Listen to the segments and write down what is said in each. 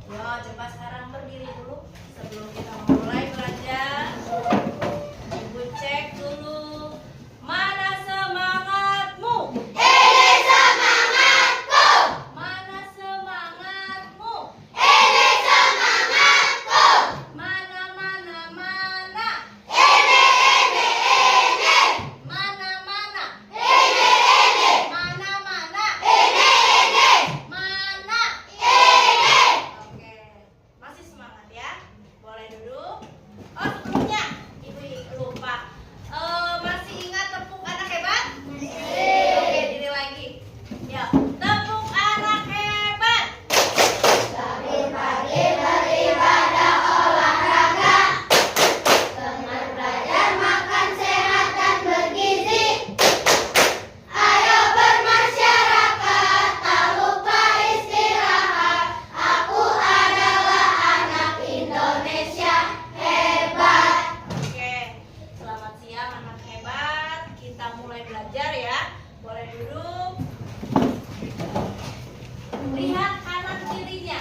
Yo, coba sekarang berdiri dulu sebelum kita mulai belajar. Ibu cek dulu. Mana semangatmu? Ini semangatku. Mana semangatmu? Ini semangatku. Mana, mana, mana? Ini. Mana, mana? Ini. Mana, mana? Ini. Mana? Ini. Oke, masih semangat ya? Boleh duduk. Oh, sebelumnya Ibu lupa. Masih ingat tepuk anak hebat? Oke, diri lagi. Yuk, tepuk anak hebat. Kami pagi beribadah olahraga. Semangat belajar makan sehat dan bergizi. Ayo bermasyarakat, tak lupa istirahat. Aku adalah anak Indonesia hebat. Oke, selamat siang anak hebat. Kita mulai belajar ya. Boleh duduk. Lihat kanan kirinya.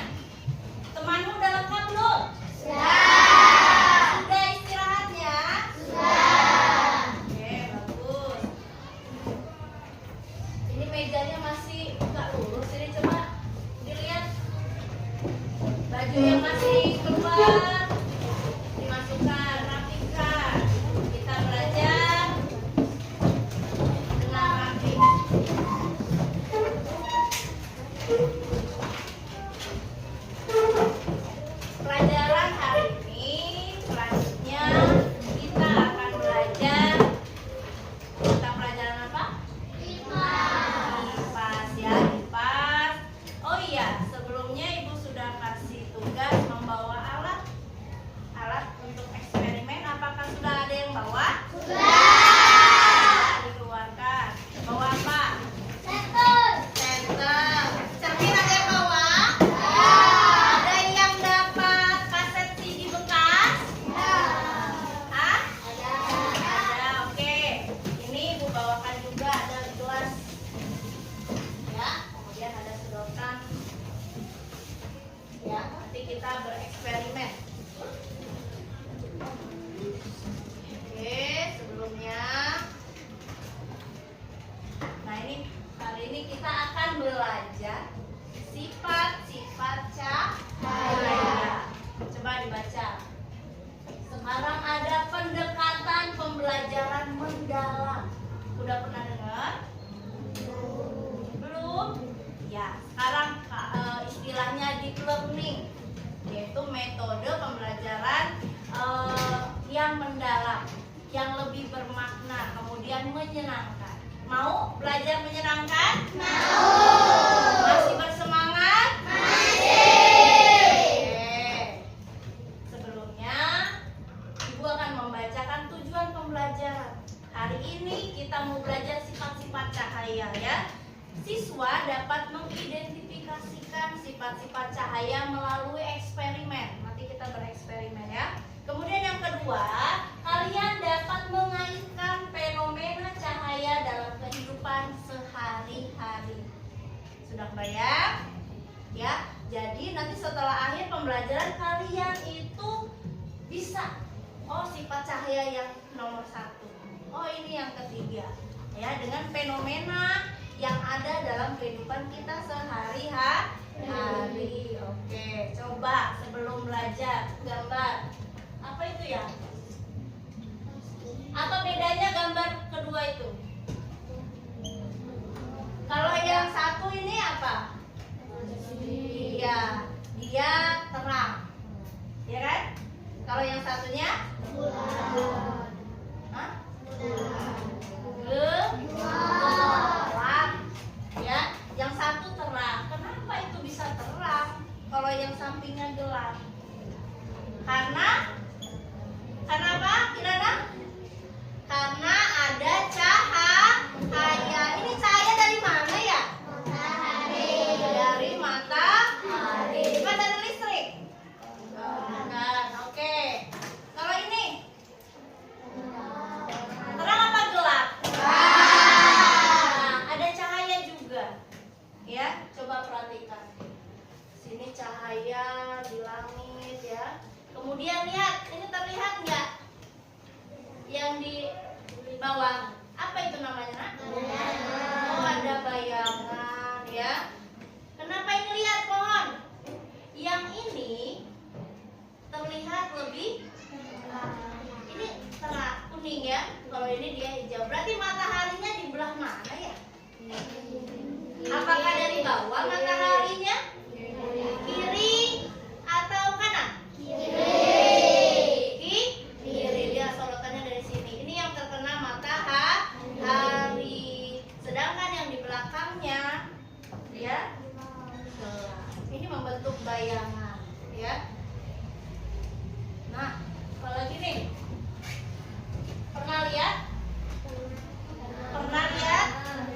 Temanmu udah lengkap belum? Sudah istirahatnya? Oke, bagus. Ini mejanya masih nggak lurus. Ini coba dilihat. Baju yang masih keluar dimasukkan, rapikan. Kita belajar dengan rapi. Pelajaran hari ini selanjutnya kita akan belajar tentang pelajaran apa? IPAS ya, IPAS. Oh iya, sebelumnya Ibu sudah kasih tugas membawa alat untuk eksperimen. Apakah sudah ada yang bawa? Sudah. Dikeluarkan. Bawa apa? Senter. Cermin ada yang bawa? Ada yang dapat kaset CD bekas? Hah? Ada, oke. Ini Ibu bawakan juga ada gelas. Ya, kemudian ada sedotan. Ya, nanti kita bereksperimen. Oke, sebelumnya. Nah, ini kali ini kita akan belajar sifat-sifat cahaya. Coba dibaca. Sekarang ada pendekatan pembelajaran mendalam. Udah pernah dengar? Belum? Ya, sekarang istilahnya deep learning, yaitu metode pembelajaran yang mendalam, yang lebih bermakna, kemudian menyenangkan. Mau belajar menyenangkan? Mau. Masih bersemangat? Masih. Oke. Sebelumnya, Ibu akan membacakan tujuan pembelajaran. Hari ini kita mau belajar sifat-sifat cahaya ya. Siswa dapat mengidentifikasikan sifat-sifat cahaya melalui eksperimen. Nanti kita bereksperimen ya. Kemudian yang kedua, kalian dapat mengaitkan fenomena cahaya dalam kehidupan sehari-hari. Sudah kebayang? Ya. Jadi nanti setelah akhir pembelajaran kalian itu bisa, oh sifat cahaya yang nomor 1. Oh ini yang ketiga. Ya, dengan fenomena yang ada dalam kehidupan kita sehari-hari. Oke, coba sebelum belajar gambar. Apa itu ya? Apa bedanya gambar kedua itu? Kalau yang satu ini apa? Iya, dia terang. Ya kan? Kalau yang satunya? Hah? Gelap. Ya, yang satu terang. Kenapa itu bisa terang? Kalau yang sampingnya gelap? Karena apa? Kirana? Karena ada cahaya. Ini cahaya dari mana ya? Dari matahari. Bukan dari listrik? Bukan. Oke. Kalau ini? Terang apa gelap? Nah, ada cahaya juga. Ya, coba perhatikan. Sini cahaya Kemudian lihat, ini terlihat nggak yang di bawah? Apa itu namanya, Nak? Oh, ada bayangan ya. Kenapa ini lihat pohon? Yang ini terlihat lebih ini terang kuning ya. Kalau ini dia hijau. Berarti mataharinya di belah mana ya? Apakah dari bawah mataharinya? Kiri atau kanan? Kiri. Dia sorotannya dari sini. Ini yang terkena matahari. Sedangkan yang di belakangnya ya gelap. Ini membentuk bayangan ya. Nah, apalagi nih? Pernah lihat? Pernah lihat?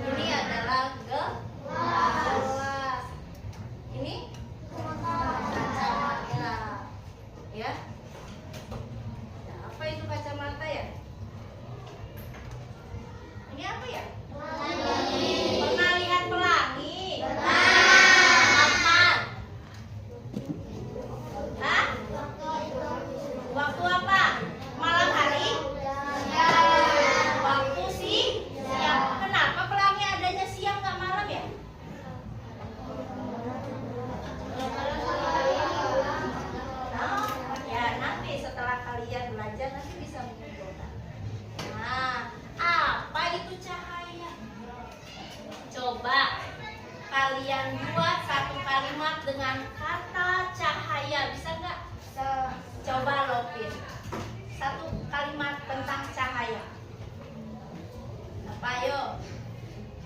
Ini adalah gelas. Ini kacamata. Ya. Nah, apa itu kacamata ya? Ini apa ya? Pernah lihat pelangi? Kapan? Hah? Waktu apa? Malam hari? Waktu siang. Kenapa pelangi adanya siang nggak malam ya? Nah, ya nanti setelah kalian belajar nanti bisa menyimpulkan. Nah, apa itu cahaya? Coba kalian buat satu kalimat dengan kata cahaya, bisa nggak? Coba Lopin, satu kalimat tentang cahaya. Apa ayo?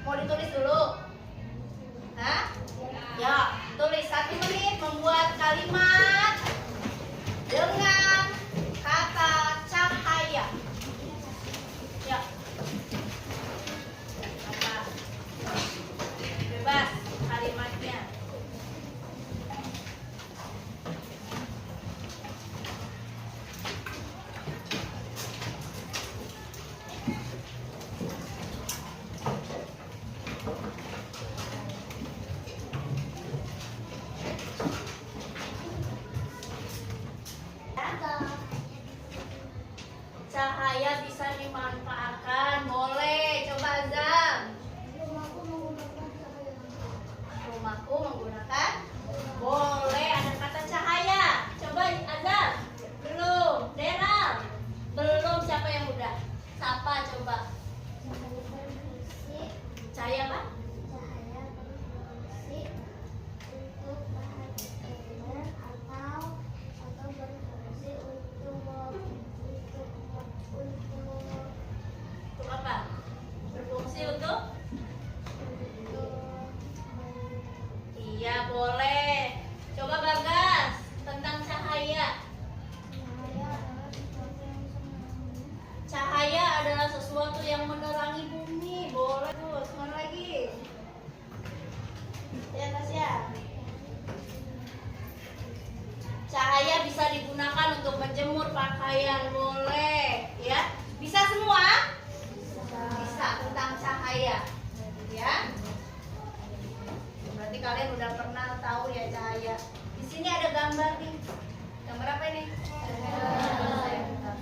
Mau ditulis dulu? Hah? Ya, tulis 1 menit membuat kalimat dengan kata cahaya. Ya. Apa? Bebas kalimatnya. Cahaya bisa dimanfaatkan, boleh. Coba Azam. Rumahku menggunakan, boleh. Ada kata cahaya. Coba Azam. Belum. Denal. Belum. Siapa yang udah? Siapa coba? Cahaya apa? Untuk apa? Berfungsi untuk? Iya, boleh. Coba Bagas tentang cahaya. Cahaya adalah sesuatu yang menerangi bumi. Boleh tuh. Mana lagi? Ya, Tasya. Cahaya bisa digunakan untuk menjemur pakaian, boleh. Ya, bisa semua? Bisa tentang cahaya. Ya. Berarti kalian udah pernah tahu ya cahaya. Di sini ada gambar nih. Gambar apa ini?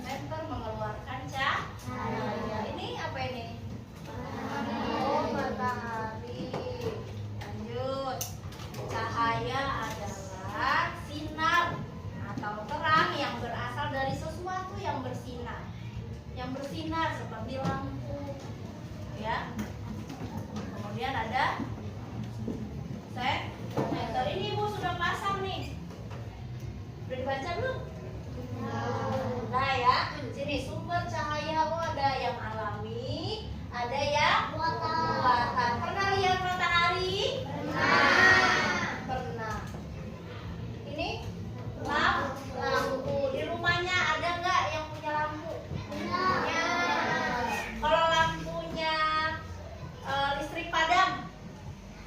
Senter mengeluarkan cahaya. Ini apa ini? Oh, matahari. Lanjut. Cahaya adalah sinar atau terang yang berasal dari sesuatu yang bersinar. Yang bersinar seperti lampu. Ya. Kemudian ada senter. Ini Ibu sudah pasang nih. Udah dibaca belum? Nah ya, sini sumber cahaya. Oh, ada yang alami, ada yang buatan. Pernah lihat matahari? Pernah. Ini lampu. Di rumahnya ada nggak yang punya lampu? Punya. Kalau lampunya listrik padam,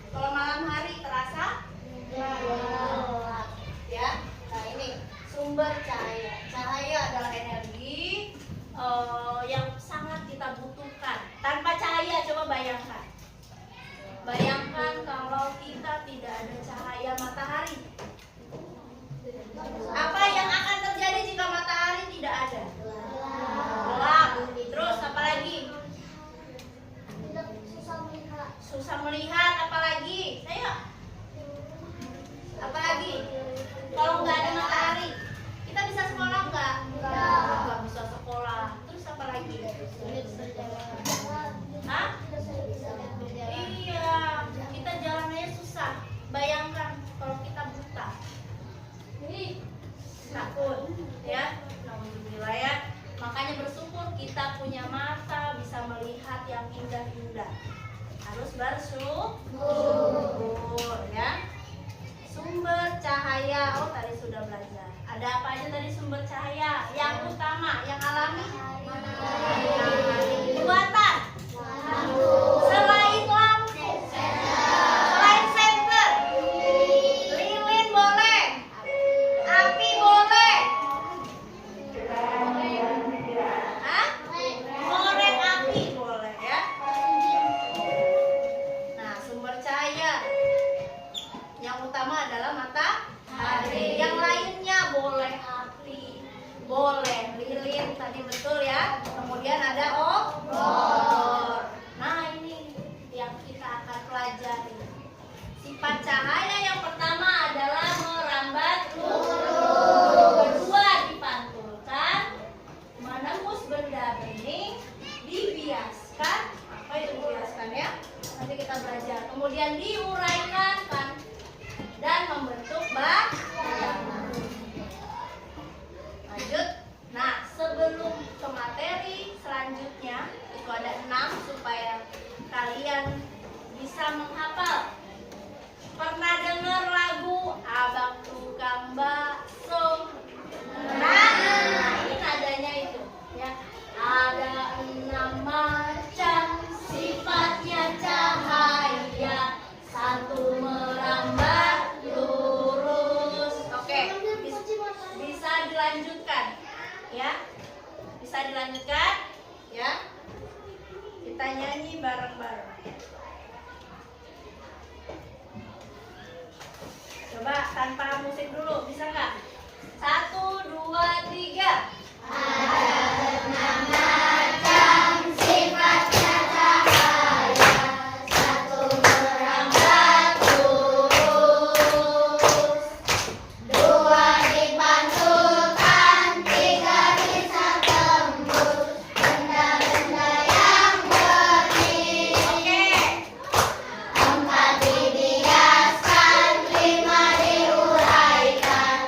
kalau malam hari terasa gelap. Ya. Nah ini sumber cahaya. Cahaya adalah energi yang sangat kita butuhkan. Tanpa cahaya, coba bayangkan. Bayangkan kalau kita tidak ada cahaya matahari. Apa yang akan terjadi takut ya. Alhamdulillah ya. Makanya bersyukur kita punya mata bisa melihat yang indah-indah. Harus bersyukur ya. Sumber cahaya, oh tadi sudah belajar. Ada apa aja tadi sumber cahaya? Yang utama, yang alami, buatan. Selain lampu, selain senter, lilin boleh, api boleh. Hah? Korek api boleh ya. Nah, sumber cahaya yang utama adalah matahari. Yang lainnya boleh api, boleh lilin, tadi betul ya. Kemudian ada obor. Nah, ini yang kita akan pelajari. Sifat cahaya yang pertama adalah merambat nur. Kedua, dipantulkan, menembus benda bening, dibiaskan. Apa itu dibiaskan ya? Nanti kita belajar. Kemudian diuraikan kan, dan membentuk bayangan. Lanjut. Nah, sebelum ke materi selanjutnya, itu ada 6 supaya kalian bisa menghafal. Pernah dengar lagu Abang Tukang Bakso? Nah, ini nadanya itu ya. Ada 6 macam sifatnya cahaya, satu merambat lurus. Oke, bisa dilanjutkan ya. Bisa dilanjutkan ya. Kita nyanyi bareng-bareng. Coba tanpa musik dulu, bisa nggak? 1, 2, 3. Sifatnya cahaya, satu merambat lurus, dua dipantulkan, tiga bisa tembus benda-benda yang bening. Oke. Empat dibiaskan, lima diuraikan,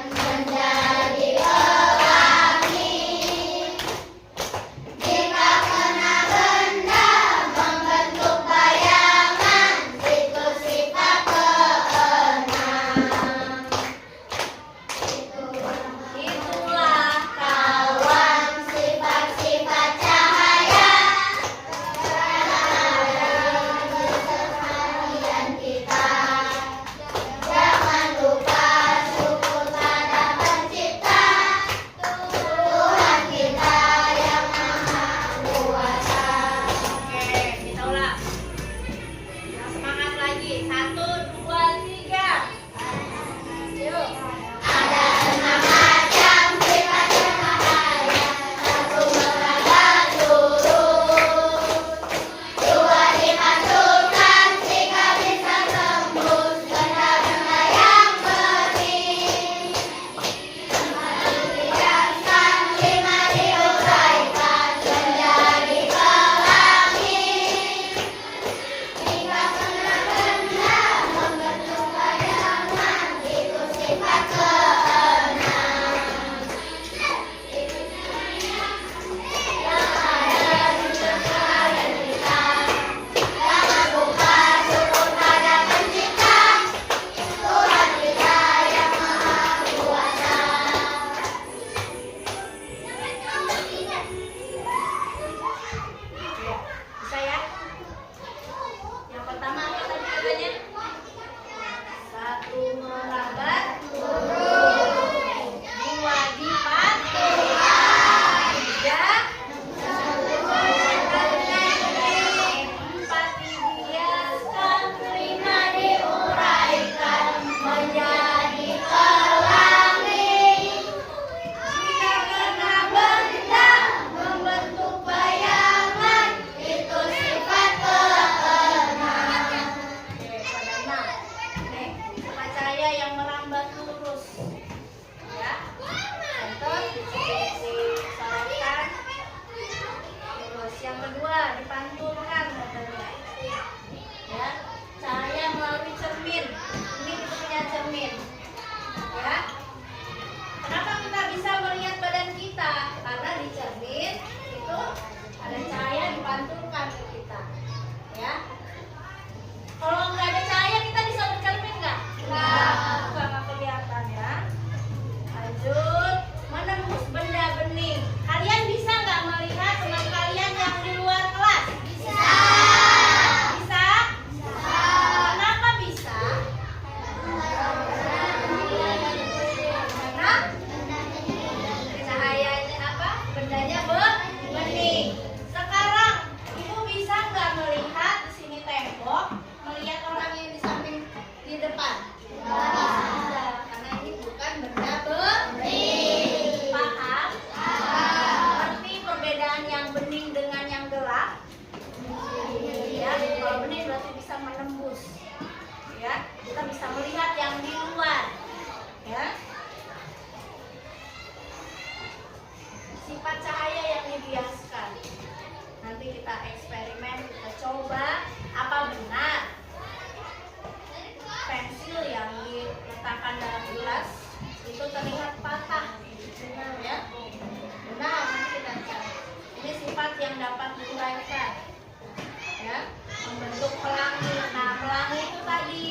eksperimen, kita coba apa benar pensil yang diletakkan dalam gelas itu terlihat patah. Benar ya? Benar, nanti kita cari. Ini sifat yang dapat diuraikan. Ya, membentuk pelangi. Nah, pelangi itu tadi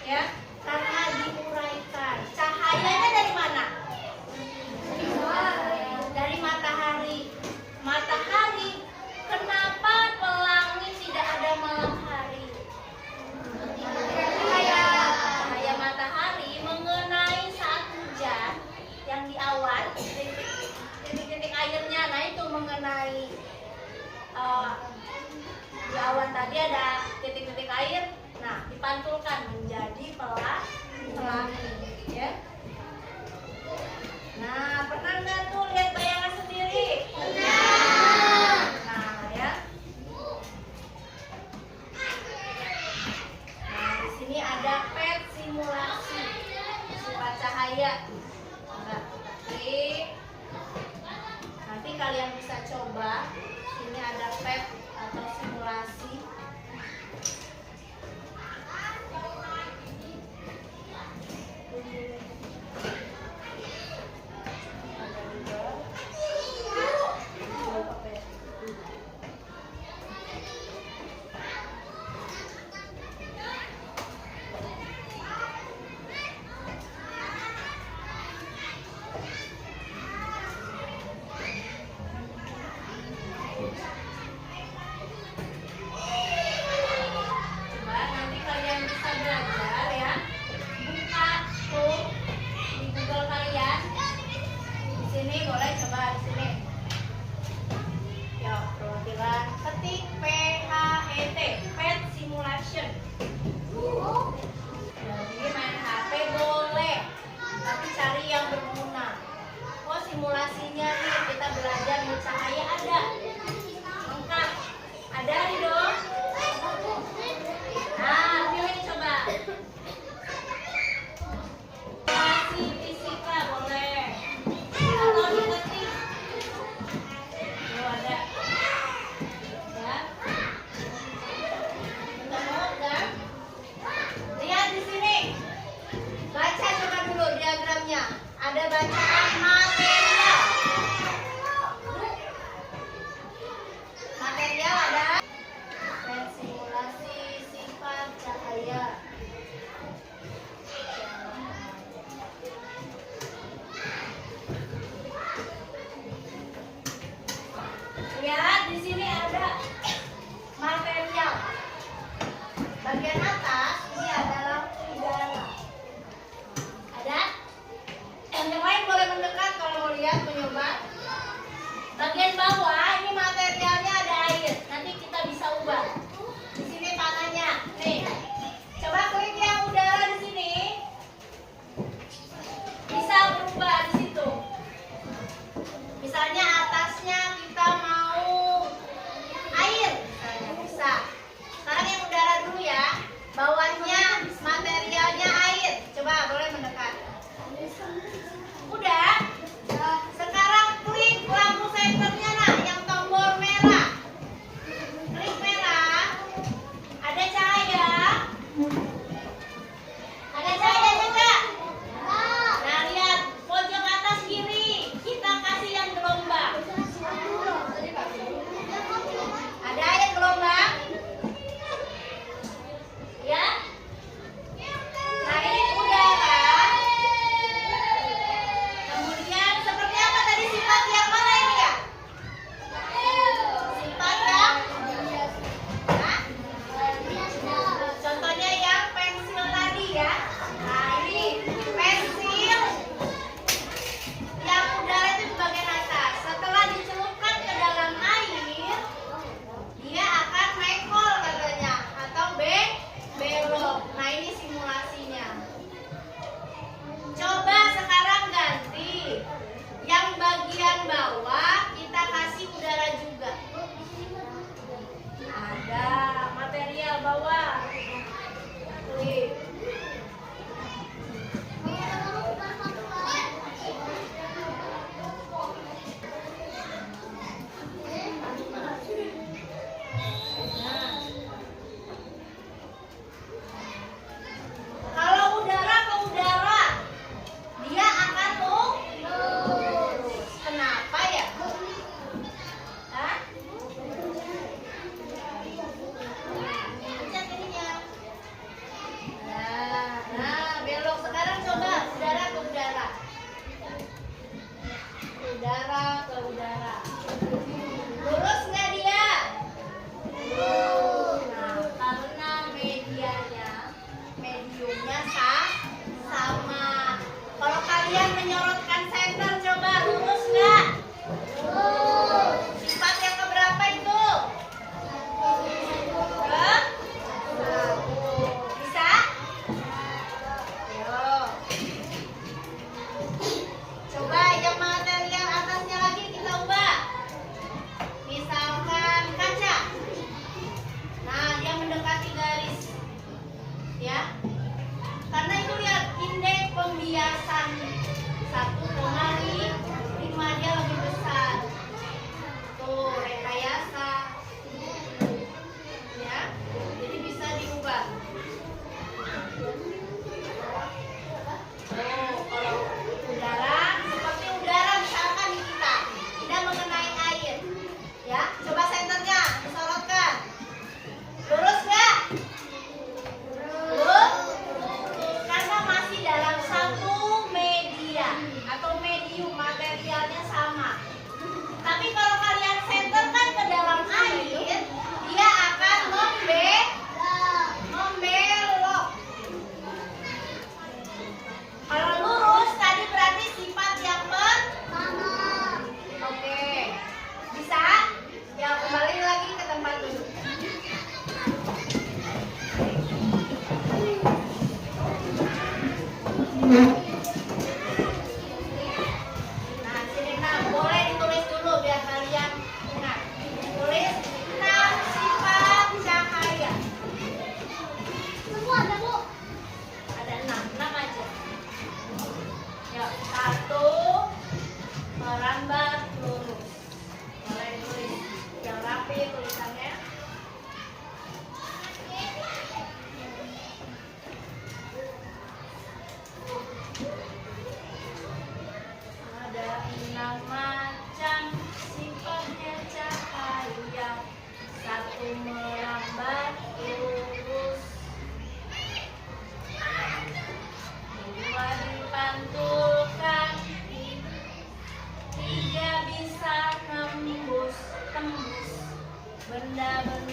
ya, karena diuraikan. Cahayanya dari mana? Dari matahari. Matahari. Kenapa pelangi tidak ada malam hari? Cahaya matahari mengenai saat hujan yang di awan, titik-titik airnya. Nah, itu mengenai di awan tadi ada titik-titik air. Nah, dipantulkan menjadi pelangi, ya. Nah, pernah nggak tuh lihat bayangan sendiri? Nah, ya. Nah, di sini ada PET simulasi sifat cahaya. Nah, nanti kalian bisa coba. Ini ada PET atau simulasi. Coba nanti kalian bisa belajar ya. Buka tuh di Google kalian. Di sini boleh coba di sini. Yuk, perwakilan ketik PHET, PET simulation. Jadi main HP boleh, tapi cari yang berguna. Oh, simulasinya nih kita belajar nih, cahaya ada. Lengkap. Ada nih dong. Nah, pilih coba. Simulasi fisika boleh. Atau diketik. Ada. Ya. Ketemu kan? Lihat di sini. Baca coba dulu diagramnya. Ada bacaan material. Material ada. Dan simulasi sifat cahaya. Lihat di sini ada material. Bagian atas ini adalah udara. Ada? Yang lain boleh mendekat kalau mau lihat, mencoba. Bagian bawah ini materialnya ada air. Nanti kita bisa ubah. Di sini tanahnya. Nih. Coba klik yang udara di sini. Bisa berubah di situ. Misalnya atasnya kita mau air, misalnya bisa. Sekarang yang udara dulu ya. Bawahnya materialnya air. Coba boleh mendekat. Udah. Sekarang klik lampu senternya, nah, yang tombol merah. Klik merah.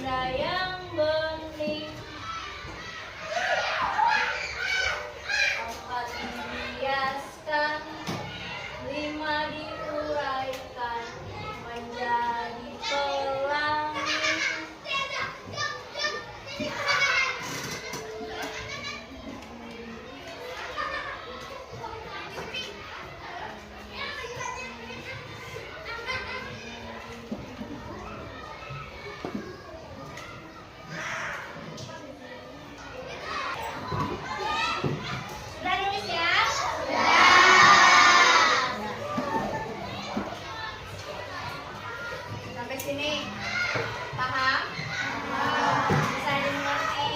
tanda yang bening. 4 dihiaskan, 5 diuraikan menjadi pelangi. Sudah nulis ya? Sampai sini paham? Bisa dimengerti?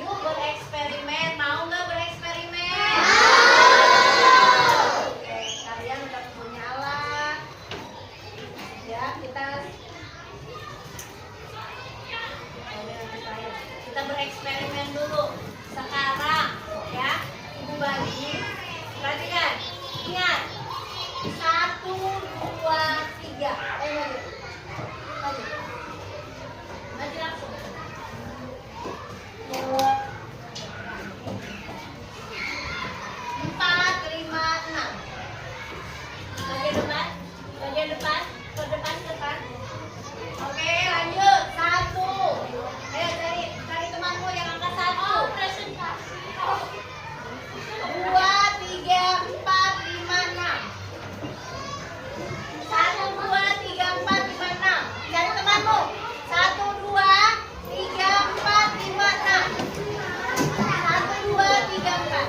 Yuk bereksperimen. Mau nggak bereksperimen? Oke, kalian udah punya alat. Ya, kita bereksperimen dulu. Sekarang ya, Ibu bagi. Perhatikan. Ingat. 1, 2, 3. Maju. Maju. Maju langsung. 4, 5, 6. Bagian depan. Bagian depan. Ke depan. Oke, lanjut. 1. Ayo cari temanmu yang angka 1. Presentasi. 2, 3, 4, 5, 6. 1, 2, 3, 4, 5, 6. Cari temanmu. 1, 2, 3, 4, 5, 6. 1, 2, 3, 4.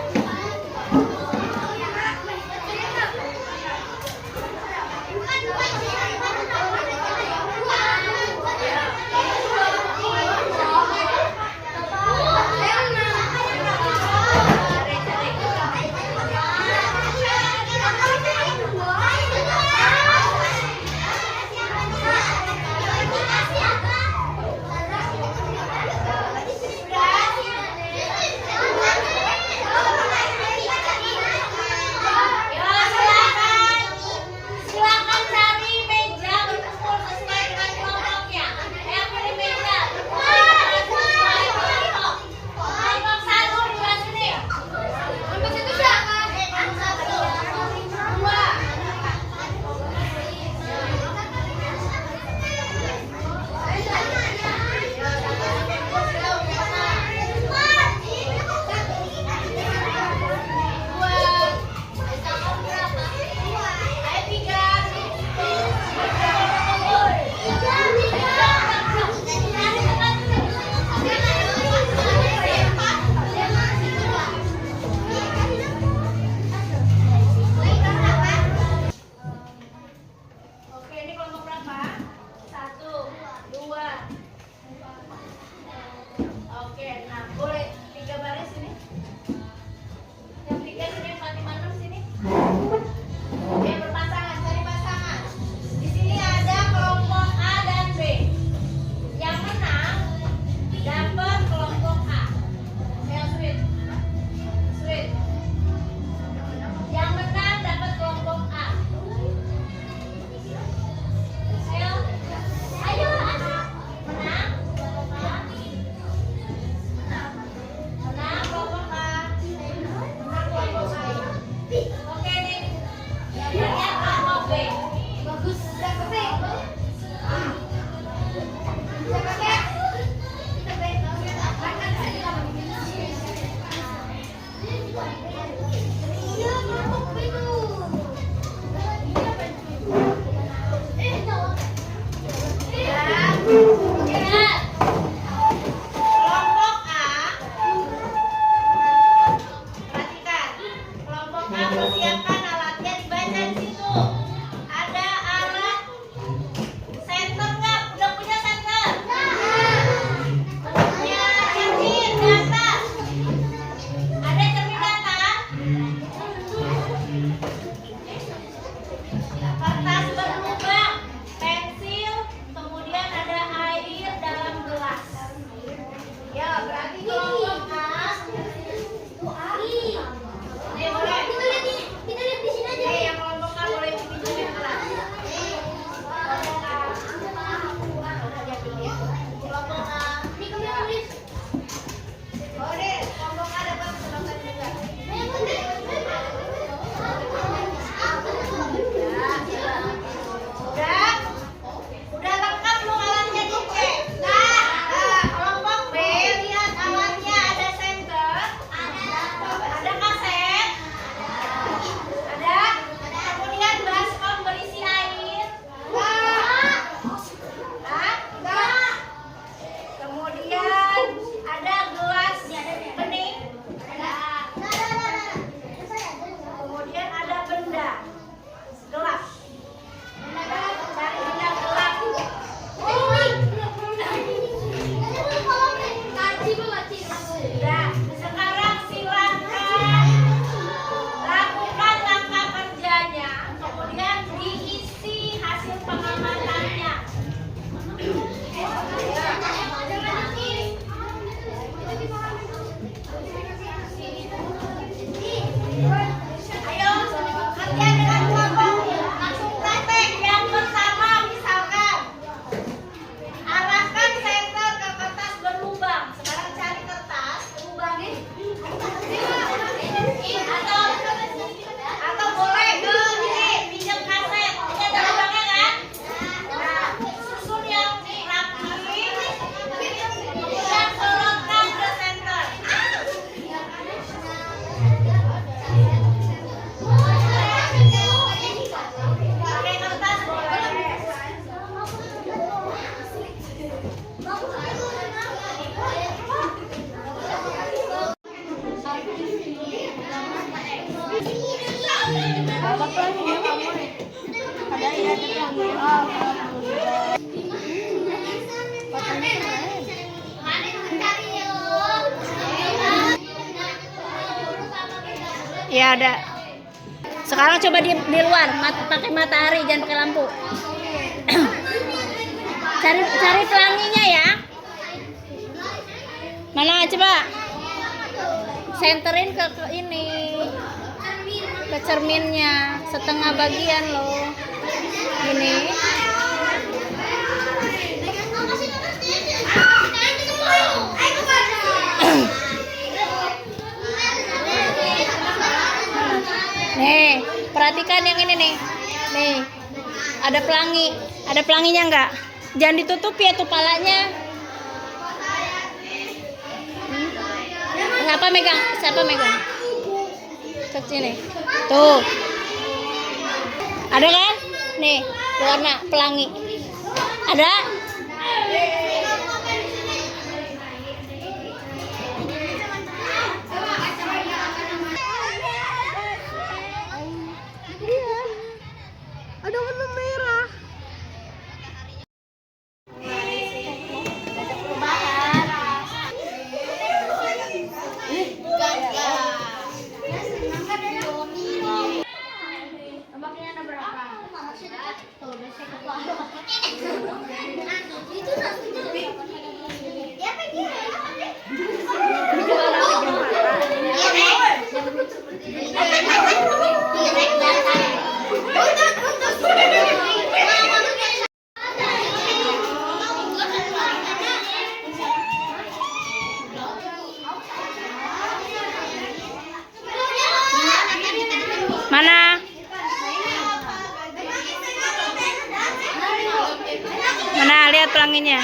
Silakan cari meja berkumpul sesuai dengan kelompoknya. Yang pilih meja berkumpul sesuai kelompok. Kelompok 1 di sebelah sini. Kelompok 1 siapa? 2. Oke, ini kelompok berapa? 1, 2. Oke, nah boleh 3 baris sini. Yang 3 sini, 4, 5, 6 sini. Oke, berpasangan, cari pasangan. Di sini ada kelompok A dan B. Yang menang dapat kelompok A. Yang sweet. Yang menang dapat kelompok A. Ayo anak. Menang kelompok A. Menang kelompok A. Menang kelompok A. Oke nih. Gambarnya kelompok B. Bagus. Siapa B? Siapa B? Kita B. Iya, kelompok B tuh. Ingat, kelompok A. Perhatikan, kelompok A persiapkan alatnya dibaca di situ. Ada alat senter nggak? Udah punya senter? Punya cermin di atas. Ada cermin di atas? Kertas berlubang, pensil, kemudian ada air dalam gelas. Ya, berarti kelompok A. Nih, boleh. Kita lihat Apa pelanginya kamu nih? Ada ya, ada alhamdulillah. Fotonya keren. Ya ada. Sekarang coba di luar, pakai matahari, jangan pakai lampu. Cari pelanginya ya. Mana coba? Senterin ke ini. Ke cerminnya, setengah bagian loh. Ini. Nih, perhatikan yang ini nih. Nih, ada pelangi. Ada pelanginya enggak? Jangan ditutup ya tuh palanya. Siapa megang? Siapa megang? Ke sini. Tuh. Ada kan? Nih, warna pelangi. Ada? Ada warna merah. Mana? Mana lihat pelanginya?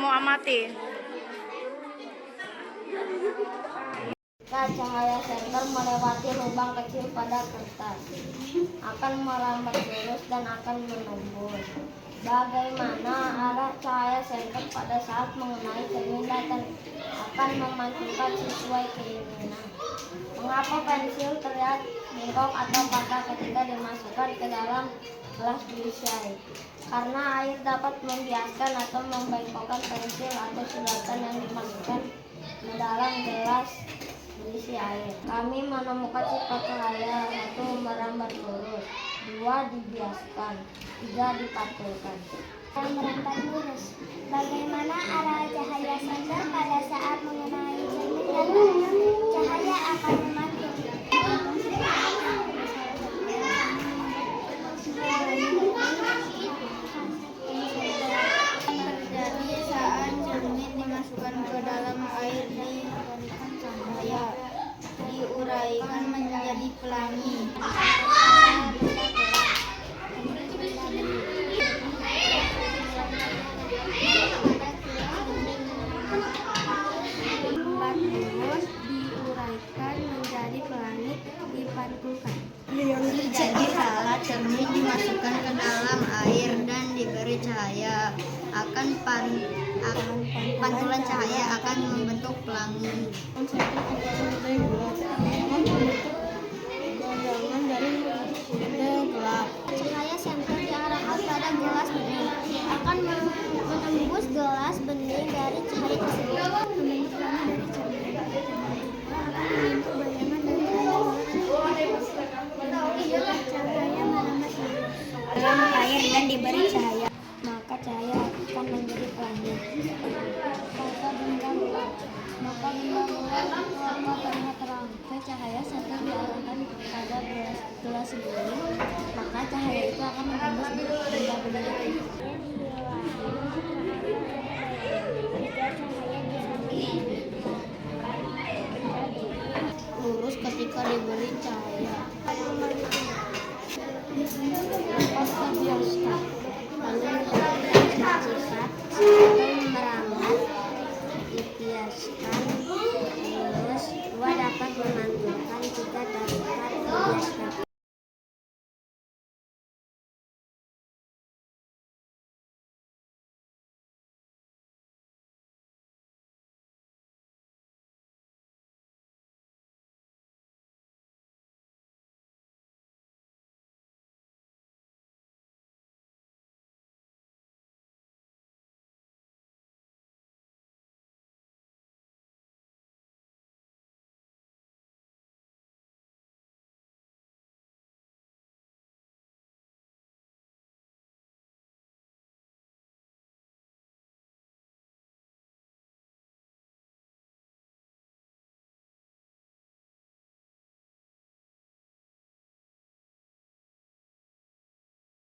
Mau amati. Cahaya senter melewati lubang kecil pada kertas, akan merambat lurus dan akan menembus. Bagaimana arah cahaya senter pada saat mengenai cermin dan akan memantulkan sesuai keinginan. Mengapa pensil terlihat bengkok atau patah ketika dimasukkan ke dalam gelas berisi air? Karena air dapat membiaskan atau membengkokkan pensil atau sulatan yang dimasukkan ke dalam gelas berisi air. Kami menemukan sifat cahaya: 1. Merambat lurus, 2. Dibiaskan, 3. Dipantulkan. Merambat lurus. Bagaimana arah cahaya senter pada saat mengenai cermin dan cahaya akan memantul? Terjadi saat cermin dimasukkan ke dalam air diberikan cahaya, diuraikan menjadi pelangi. Lurus, diuraikan menjadi pelangi, dipantulkan. Jadi salah cermin dimasukkan ke dalam air dan diberi cahaya, pantulan cahaya akan membentuk pelangi. Cahaya senter diarahkan pada gelas bening akan menembus gelas bening dari cahaya tersebut. Dalam air dan diberi cahaya, maka cahaya akan menjadi pelangi. Maka benda gelap warna terlihat terang. Cahaya senter diarahkan pada gelas bening, maka cahaya itu akan menembus benda-benda itu.